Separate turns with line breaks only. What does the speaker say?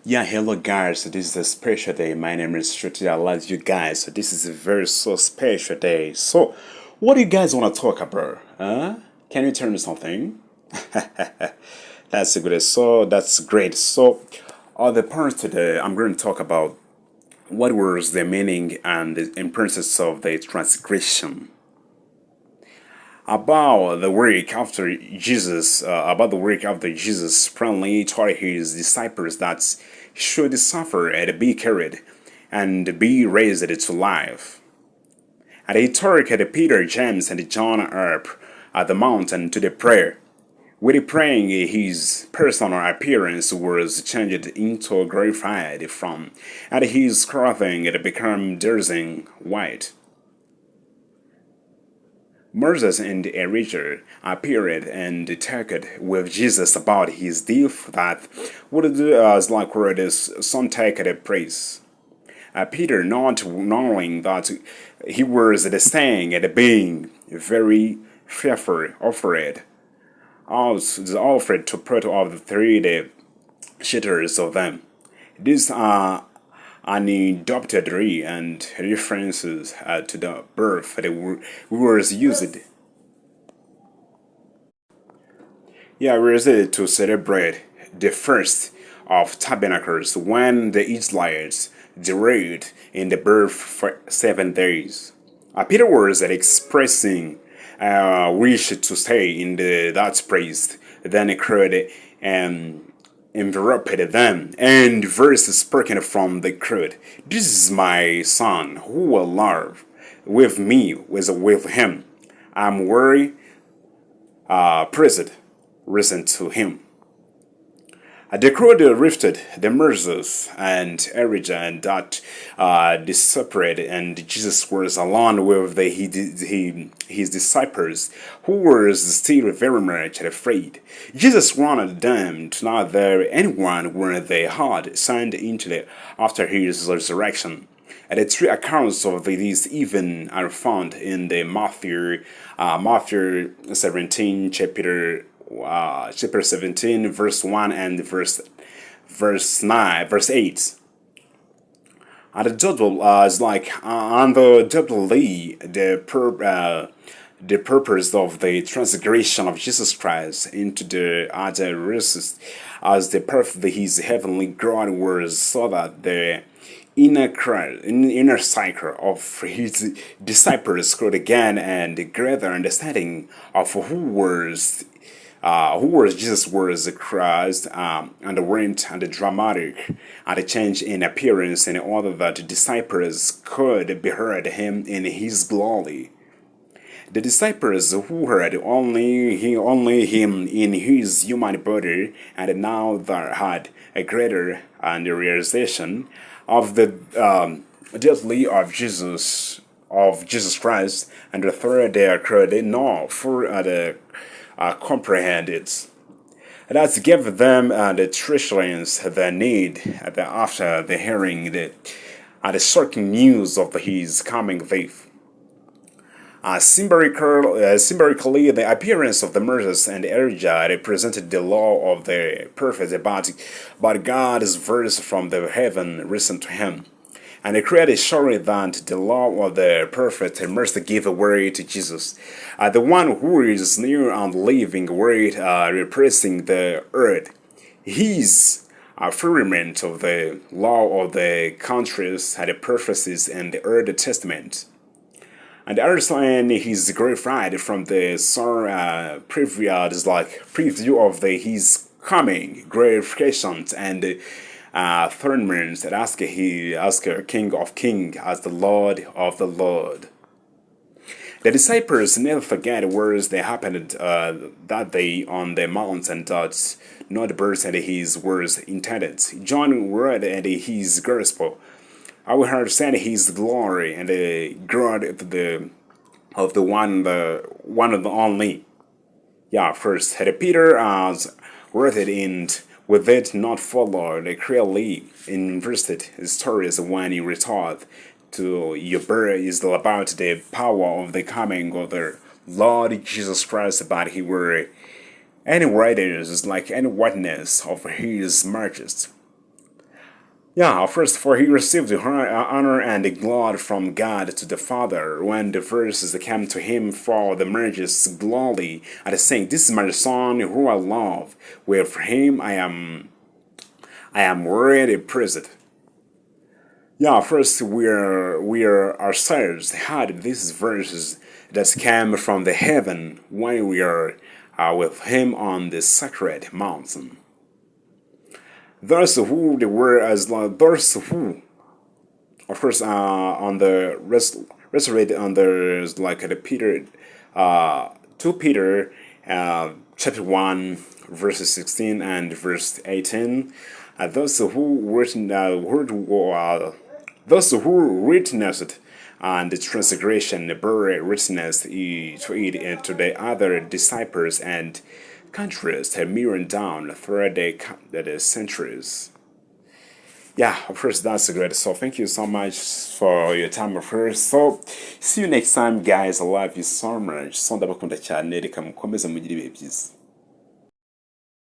Yeah, hello guys. So this is a special day. My name is Shruti. I love you guys. So this is a very so special day. So, what do you guys want to talk about? Huh? Can you tell me something? That's good. So that's great. So, the parts today, I'm going to talk about what was the meaning and the importance of the transgression. About the work after Jesus plainly taught his disciples that he should suffer and be carried and be raised to life. And he took Peter, James, and John up at the mountain to the prayer. With praying, his personal appearance was changed into glorified from, and his clothing had become dazzling white. Moses and Elijah appeared and talked with Jesus about his death that would likewise some take the praise. Peter, not knowing that he was the staying and being very fearful, offered to put off the three the shitters of them. These are unadoptedly and references to the birth that was used. Yeah, we used it to celebrate the first of tabernacles when the Israelites delayed in the birth for 7 days. Peter was expressing wish to stay in that place. Then he cried and enveloped them, and verse spoken from the crowd. This is my son, who will love with me, with him. I'm very pleased. Listen to him. The crowd lifted the Moses and Elijah and that they separated, and Jesus was alone with his disciples, who were still very much afraid. Jesus wanted them to not let anyone when they had signed into the after his resurrection. And the three accounts of these even are found in the Matthew 17 chapter 17 verse 1 and verse 9 verse 8. And the double is like on the doubly the purpose of the transgression of Jesus Christ into the other races as the purpose of his heavenly God was so that the inner cycle of his disciples could again and greater understanding of who was Jesus was Christ, and the went and the dramatic and the change in appearance in order that the disciples could behold him in his glory. The disciples who heard only him in his human body, and now that had a greater and realization of the deity of Jesus Christ, and the third they could know for the comprehend it. That's give them the treasures they need after the hearing the shocking news of his coming death. Symbolically, the appearance of the Moses and Elijah represented the law of the prophets about God's verse from the heaven listened to him. And the created showing that the law of the prophet must give way to Jesus, the one who is near and living word repressing the earth. His fulfillment of the law of the countries and the prophecies in the Old Testament. And also, and he's glorified from the song preview of his coming glorifications and tournaments that ask King of King as the Lord of the Lord. The disciples never forget words that happened that day on the mountain that not birds and his words intended. John read and his gospel. I will have seen his glory and the glory of the one of the only. Yeah, first had Peter as written in with it not followed clearly invested stories when he retold to Yubur is about the power of the coming of the Lord Jesus Christ, but he were any writers like any witness of his majesty. Yeah, first, for he received the honor and the glory from God to the Father when the verses came to him for the marriages glory and saying, "This is my son who I love. With him I am already present." Yeah, first we are ourselves had these verses that came from the heaven when we are with him on the sacred mountain. Those who they were as those who, of course, on the resurrected on the like the Peter, 2 Peter, chapter 1 verses 16 and verse 18. Those who written those who witnessed and the transgression bear witness to it and to the other disciples and contrast mirroring down through the centuries. Yeah, of course, that's great. So, thank you so much for your time, of course. So, see you next time, guys. I love you so much. So, ndabakunda cyane reka mukomeze mugire ibihe byiza.